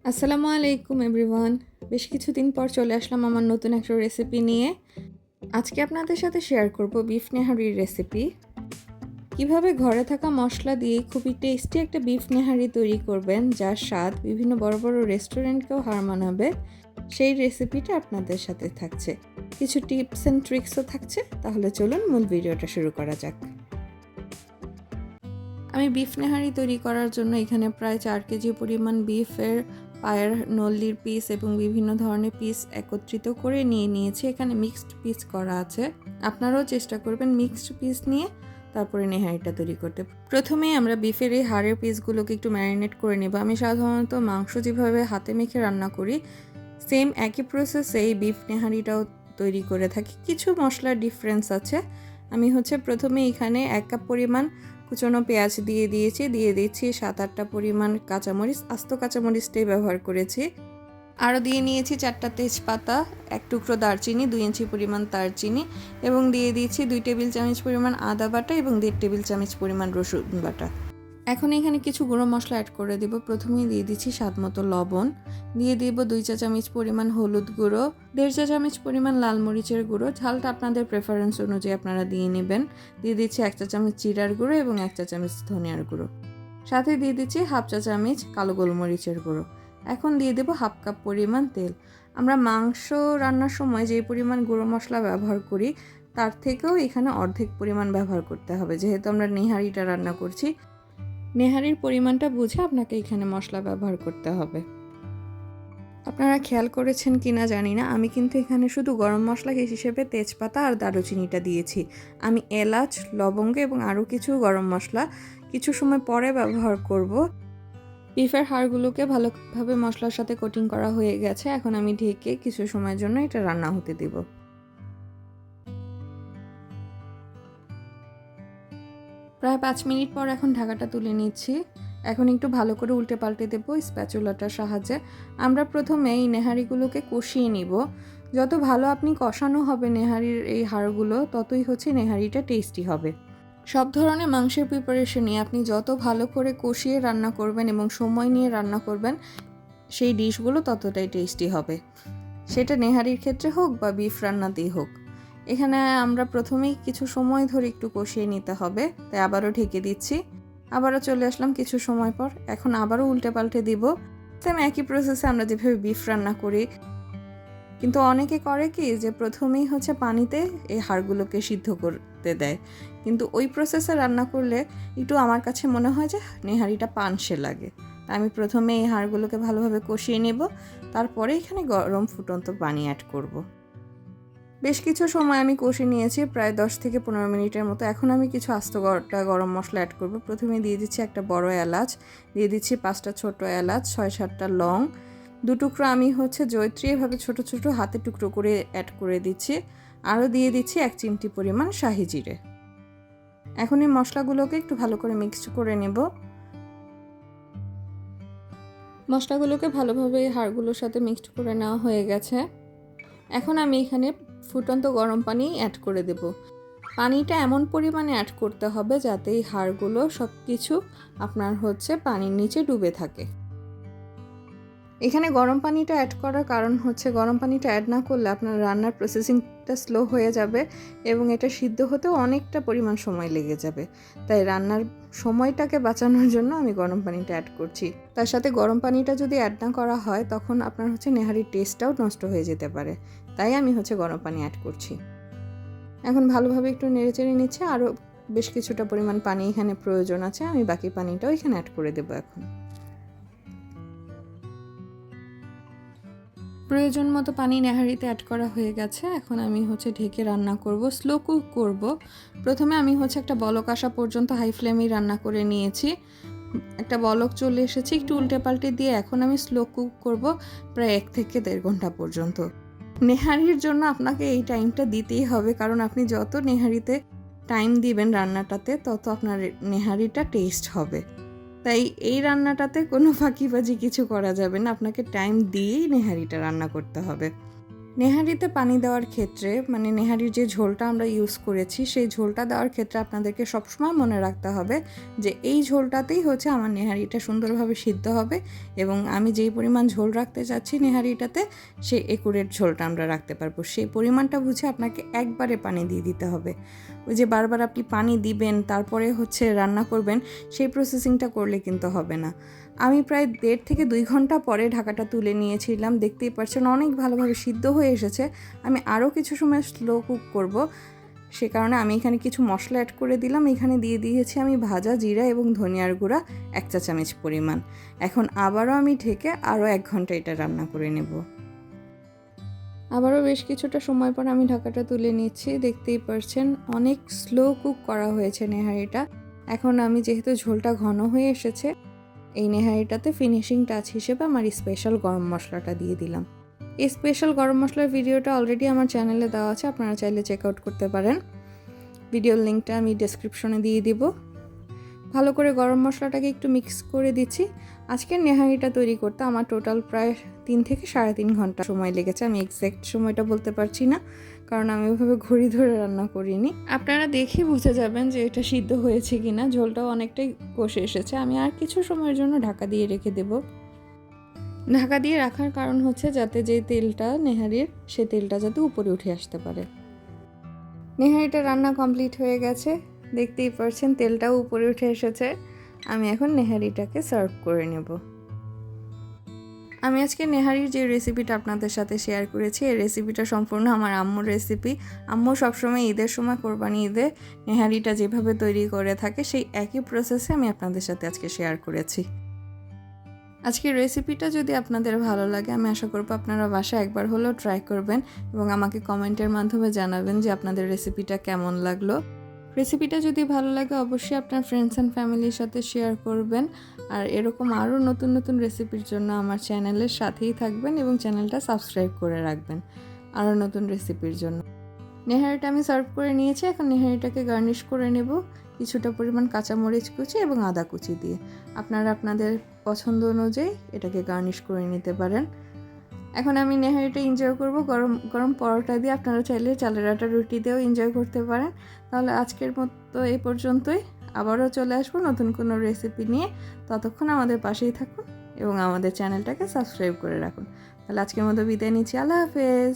আসসালামু আলাইকুম এভরিওয়ান। বেশ কিছুদিন পর চলে আসলাম আমার নতুন একটা রেসিপি নিয়ে। আজকে আপনাদের সাথে শেয়ার করব বিফ নেহারির রেসিপি। কিভাবে ঘরে থাকা মশলা দিয়ে খুবই টেস্টি একটা বিফ নেহারি তৈরি করবেন, যার স্বাদ বিভিন্ন বড় বড় রেস্টুরেন্টকেও হার মানাবে, সেই রেসিপিটা আপনাদের সাথে থাকছে। কিছু টিপস অ্যান্ড ট্রিক্সও থাকছে। তাহলে চলুন মূল ভিডিওটা শুরু করা যাক। আমি বিফ নেহারি তৈরি করার জন্য এখানে প্রায় 4 কেজি পরিমাণ বিফের পায়ের নল্লির পিস এবং বিভিন্ন ধরনের পিস একত্রিত করে নিয়েছি। এখানে মিক্সড পিস করা আছে। আপনারাও চেষ্টা করবেন মিক্সড পিস নিয়ে তারপরে নেহারিটা তৈরি করতে। প্রথমেই আমরা বিফের এই হাড়ের পিসগুলোকে একটু ম্যারিনেট করে নেব। আমি সাধারণত মাংস যেভাবে হাতে মেখে রান্না করি, সেম একই প্রসেসে এই বিফ নেহারিটাও তৈরি করে থাকি। কিছু মশলার ডিফারেন্স আছে। আমি প্রথমে এখানে 1 কাপ পরিমাণ কুচনো পেঁয়াজ দিয়ে দিচ্ছি 7-8টা পরিমাণ কাঁচামরিচ, আস্ত কাঁচামরিচটাই ব্যবহার করেছি। আরও দিয়ে নিয়েছি 4টা তেজপাতা, 1 টুকরো দারচিনি, 2 ইঞ্চি পরিমাণ দারচিনি এবং দিয়ে দিয়েছি 2 টেবিল চামচ পরিমাণ আদা বাটা এবং 1.5 টেবিল চামচ পরিমাণ রসুন বাটা। এখন এখানে কিছু গুঁড়ো মশলা অ্যাড করে দেব। প্রথমেই দিয়ে দিচ্ছি স্বাদ মতো লবণ, দিয়ে দেব 2 চা চামচ পরিমাণ হলুদ গুঁড়ো, 1.5 চা চামচ পরিমাণ লাল মরিচের গুঁড়ো, ঝালটা আপনাদের প্রেফারেন্স অনুযায়ী আপনারা দিয়ে নেবেন। দিয়ে দিচ্ছি 1 চা চামচ জিরার গুঁড়ো এবং 1 চা চামচ ধনিয়ার গুঁড়ো, সাথে দিয়ে দিচ্ছি 1/2 চা চামচ কালো গোলমরিচের গুঁড়ো। এখন দিয়ে দেব 1/2 কাপ পরিমাণ তেল। আমরা মাংস রান্নার সময় যে পরিমাণ গুঁড়ো মশলা ব্যবহার করি, তার থেকেও এখানে অর্ধেক পরিমাণ ব্যবহার করতে হবে, যেহেতু আমরা নেহারিটা রান্না করছি। নেহারির পরিমাণটা বুঝে আপনাকে এখানে মশলা ব্যবহার করতে হবে। আপনারা খেয়াল করেছেন কিনা জানি না, আমি কিন্তু এখানে শুধু গরম মশলা হিসেবে তেজপাতা আর দারুচিনিটা দিয়েছি। আমি এলাচ, লবঙ্গ এবং আরও কিছু গরম মশলা কিছু সময় পরে ব্যবহার করব। বিফের হাড়গুলোকে ভালোভাবে মশলার সাথে কোটিং করা হয়ে গেছে। এখন আমি ঢেকে কিছু সময়ের জন্য এটা রান্না হতে দেব। প্রায় 5 মিনিট পর এখন ঢাকাটা তুলে নিচ্ছি। এখন একটু ভালো করে উল্টে পাল্টে দেবো স্প্যাচুলাটার সাহায্যে। আমরা প্রথমে এই নেহারিগুলোকে কষিয়ে নিব। যত ভালো আপনি কষানো হবে নেহারির এই হাড়গুলো, ততই নেহারিটা টেস্টি হবে। সব ধরনের মাংসের প্রিপারেশনই আপনি যত ভালো করে কষিয়ে রান্না করবেন এবং সময় নিয়ে রান্না করবেন, সেই ডিশগুলো ততটাই টেস্টি হবে, সেটা নেহারির ক্ষেত্রে হোক বা বিফ রান্নাতেই হোক। এখানে আমরা প্রথমেই কিছু সময় ধরে একটু কষিয়ে নিতে হবে, তাই আবারও ঢেকে দিচ্ছি। আবারও চলে আসলাম কিছু সময় পর। এখন আবারও উল্টে পাল্টে দিব। সেম একই প্রসেসে আমরা যেভাবে বিফ রান্না করি, কিন্তু অনেকে করে কি যে প্রথমেই পানিতে এই হাড়গুলোকে সিদ্ধ করতে দেয়, কিন্তু ওই প্রসেসে রান্না করলে একটু আমার কাছে মনে হয় যে নেহারিটা পানসে লাগে। আমি প্রথমে এই হাড়গুলোকে ভালোভাবে কষিয়ে নেব, তারপরে এখানে গরম ফুটন্ত পানি অ্যাড করব। বেশ কিছু সময় আমি কষে নিয়েছি, প্রায় 10 থেকে 15 মিনিটের মতো। এখন আমি কিছু আস্ত গরম মশলা অ্যাড করব। প্রথমে দিয়ে দিচ্ছি একটা বড় এলাচ, দিয়ে দিচ্ছি 5টা ছোট এলাচ, 6-7টা লং, 2 টুকরো আমি জয়ত্রী এভাবে ছোট ছোট হাতে টুকরো করে অ্যাড করে দিচ্ছি। আরও দিয়ে দিচ্ছি 1 চিমটি পরিমাণ শাহি জিরে। এখন এই মশলাগুলোকে একটু ভালো করে মিক্সড করে নেব। মশলাগুলোকে ভালোভাবে হাড়গুলোর সাথে মিক্সড করে নেওয়া হয়ে গেছে। এখন আমি এখানে ফুটন্ত গরম পানি অ্যাড করে দেব। পানিটা এমন পরিমাণে অ্যাড করতে হবে যাতে এই হাড়গুলো সব কিছু আপনার পানির নিচে ডুবে থাকে। এখানে গরম পানিটা অ্যাড করার কারণ গরম পানিটা অ্যাড না করলে আপনার রান্নার প্রসেসিংটা স্লো হয়ে যাবে এবং এটা সিদ্ধ হতেও অনেকটা পরিমাণ সময় লেগে যাবে। তাই রান্নার সময়টাকে বাঁচানোর জন্য আমি গরম পানিটা অ্যাড করছি। তার সাথে গরম পানিটা যদি অ্যাড না করা হয়, তখন আপনার নেহারির টেস্টটাও নষ্ট হয়ে যেতে পারে। তাই আমি গরম পানি অ্যাড করছি। এখন ভালোভাবে একটু নেড়েচেড়ে নিচ্ছে। আরও বেশ কিছুটা পরিমাণ পানি এখানে প্রয়োজন আছে। আমি বাকি পানিটাও এখানে অ্যাড করে দেবো। এখন প্রয়োজন মতো পানি নেহারিতে অ্যাড করা হয়ে গেছে। এখন আমি ঢেকে রান্না করব, স্লো কুক করব। প্রথমে আমি একটা বলক আসা পর্যন্ত হাই ফ্লেমেই রান্না করে নিয়েছি। একটা বলক চলে এসেছে, একটু উল্টে পাল্টে দিয়ে এখন আমি স্লো কুক করব প্রায় 1 থেকে 1.5 ঘন্টা পর্যন্ত। নেহারির জন্য আপনাকে এই টাইমটা দিতেই হবে, কারণ আপনি যত নেহারিতে টাইম দিবেন রান্নাটাতে, তত আপনার নেহারিটা টেস্ট হবে। তাই এই রান্নাটাতে কোনো ফাঁকিবাজি কিছু করা যাবে না, আপনাকে টাইম দিয়েই নেহারিটা রান্না করতে হবে। নেহারিতে পানি দেওয়ার ক্ষেত্রে মানে নেহারির যে ঝোলটা আমরা ইউজ করেছি সেই ঝোলটা দেওয়ার ক্ষেত্রে আপনাদেরকে সবসময় মনে রাখতে হবে যে এই ঝোলটাতেই হচ্ছে আমার নেহারিটা সুন্দরভাবে সিদ্ধ হবে এবং আমি যেই পরিমাণ ঝোল রাখতে চাচ্ছি নেহারিটাতে সেই একুরেট ঝোলটা আমরা রাখতে পারবো। সেই পরিমাণটা বুঝে আপনাকে একবারে পানি দিয়ে দিতে হবে। ওই যে বারবার আপনি পানি দিবেন তারপরে হচ্ছে রান্না করবেন, সেই প্রসেসিংটা করলে কিন্তু হবে না। আমি প্রায় 1.5 থেকে 2 ঘন্টা পরে ঢাকাটা তুলে নিয়েছিলাম, দেখতেই পাচ্ছেন অনেক ভালোভাবে সিদ্ধ হয়ে এসেছে। আমি আরও কিছু সময় স্লো কুক করব, সে কারণে আমি এখানে কিছু মশলা অ্যাড করে দিলাম। এখানে দিয়ে দিয়েছি আমি ভাজা জিরা এবং ধনিয়ার গুঁড়া 1 চা চামচ পরিমাণ। এখন আবারও আমি ঢেকে আরও 1 ঘন্টা এটা রান্না করে নেব। আবারও বেশ কিছুটা সময় পর আমি ঢাকাটা তুলে নিচ্ছি, দেখতেই পাচ্ছেন অনেক স্লো কুক করা হয়েছে নেহারিটা। এখন আমি যেহেতু ঝোলটা ঘন হয়ে এসেছে, এই নেহারিটাতে ফিনিশিং টাচ হিসেবে আমার স্পেশাল গরম মশলাটা দিয়ে দিলাম। এই স্পেশাল গরম মশলার ভিডিওটা অলরেডি আমার চ্যানেলে দেওয়া আছে, আপনারা চাইলে চেক আউট করতে পারেন। ভিডিওর লিঙ্কটা আমি ডেসক্রিপশনে দিয়ে দিব। ভালো করে গরম মশলাটাকে একটু মিক্স করে দিচ্ছি। আজকের নেহারিটা তৈরি করতে আমার টোটাল প্রায় 3 থেকে 3.5 ঘন্টা সময় লেগেছে। আমি এক্স্যাক্ট সময়টা বলতে পারছি না, কারণ আমি ওইভাবে ঘড়ি ধরে রান্না করিনি। আপনারা দেখে বুঝে যাবেন যে এটা সিদ্ধ হয়েছে কিনা। ঝোলটাও অনেকটাই কষে এসেছে। আমি আর কিছু সময়ের জন্য ঢাকা দিয়ে রেখে দেব। ঢাকা দিয়ে রাখার কারণ হচ্ছে যাতে যে তেলটা নেহারির, সে তেলটা যাতে উপরে উঠে আসতে পারে। নেহারিটা রান্না কমপ্লিট হয়ে গেছে, দেখতেই পাচ্ছেন তেলটাও উপরে উঠে এসেছে। আমি এখন নেহারিটাকে সার্ভ করে নেব। আমি আজকে নেহারির যে রেসিপিটা আপনাদের সাথে শেয়ার করেছি, এই রেসিপিটা সম্পূর্ণ আমার আম্মুর রেসিপি। আম্মু সবসময় ঈদের সময়, কোরবানি ঈদে নেহারিটা যেভাবে তৈরি করে থাকে সেই একই প্রসেসে আমি আপনাদের সাথে আজকে শেয়ার করেছি। আজকের রেসিপিটা যদি আপনাদের ভালো লাগে, আমি আশা করব আপনারা বাসায় একবার হলেও ট্রাই করবেন এবং আমাকে কমেন্টের মাধ্যমে জানাবেন যে আপনাদের রেসিপিটা কেমন লাগলো। রেসিপিটা যদি ভালো লাগে অবশ্যই আপনার ফ্রেন্ডস অ্যান্ড ফ্যামিলির সাথে শেয়ার করবেন। আর এরকম আরও নতুন নতুন রেসিপির জন্য আমার চ্যানেলের সাথেই থাকবেন এবং চ্যানেলটা সাবস্ক্রাইব করে রাখবেন আরও নতুন রেসিপির জন্য। নেহারিটা আমি সার্ভ করে নিয়েছি। এখন নেহারিটাকে গার্নিশ করে নেব কিছুটা পরিমাণ কাঁচামরিচ কুচি এবং আদা কুচি দিয়ে। আপনারা আপনাদের পছন্দ অনুযায়ী এটাকে গার্নিশ করে নিতে পারেন। এখন আমি নেহারিটা এনজয় করব গরম গরম পরোটা দিয়ে। আপনারা চাইলে চালের আটা রুটি দিয়েও এনজয় করতে পারেন। তাহলে আজকের মতো এই পর্যন্তই। আবারও চলে আসবো নতুন কোনো রেসিপি নিয়ে। ততক্ষণ আমাদের পাশেই থাকুন এবং আমাদের চ্যানেলটাকে সাবস্ক্রাইব করে রাখুন। তাহলে আজকের মতো বিদায় নিচ্ছি। আল্লাহ হাফেজ।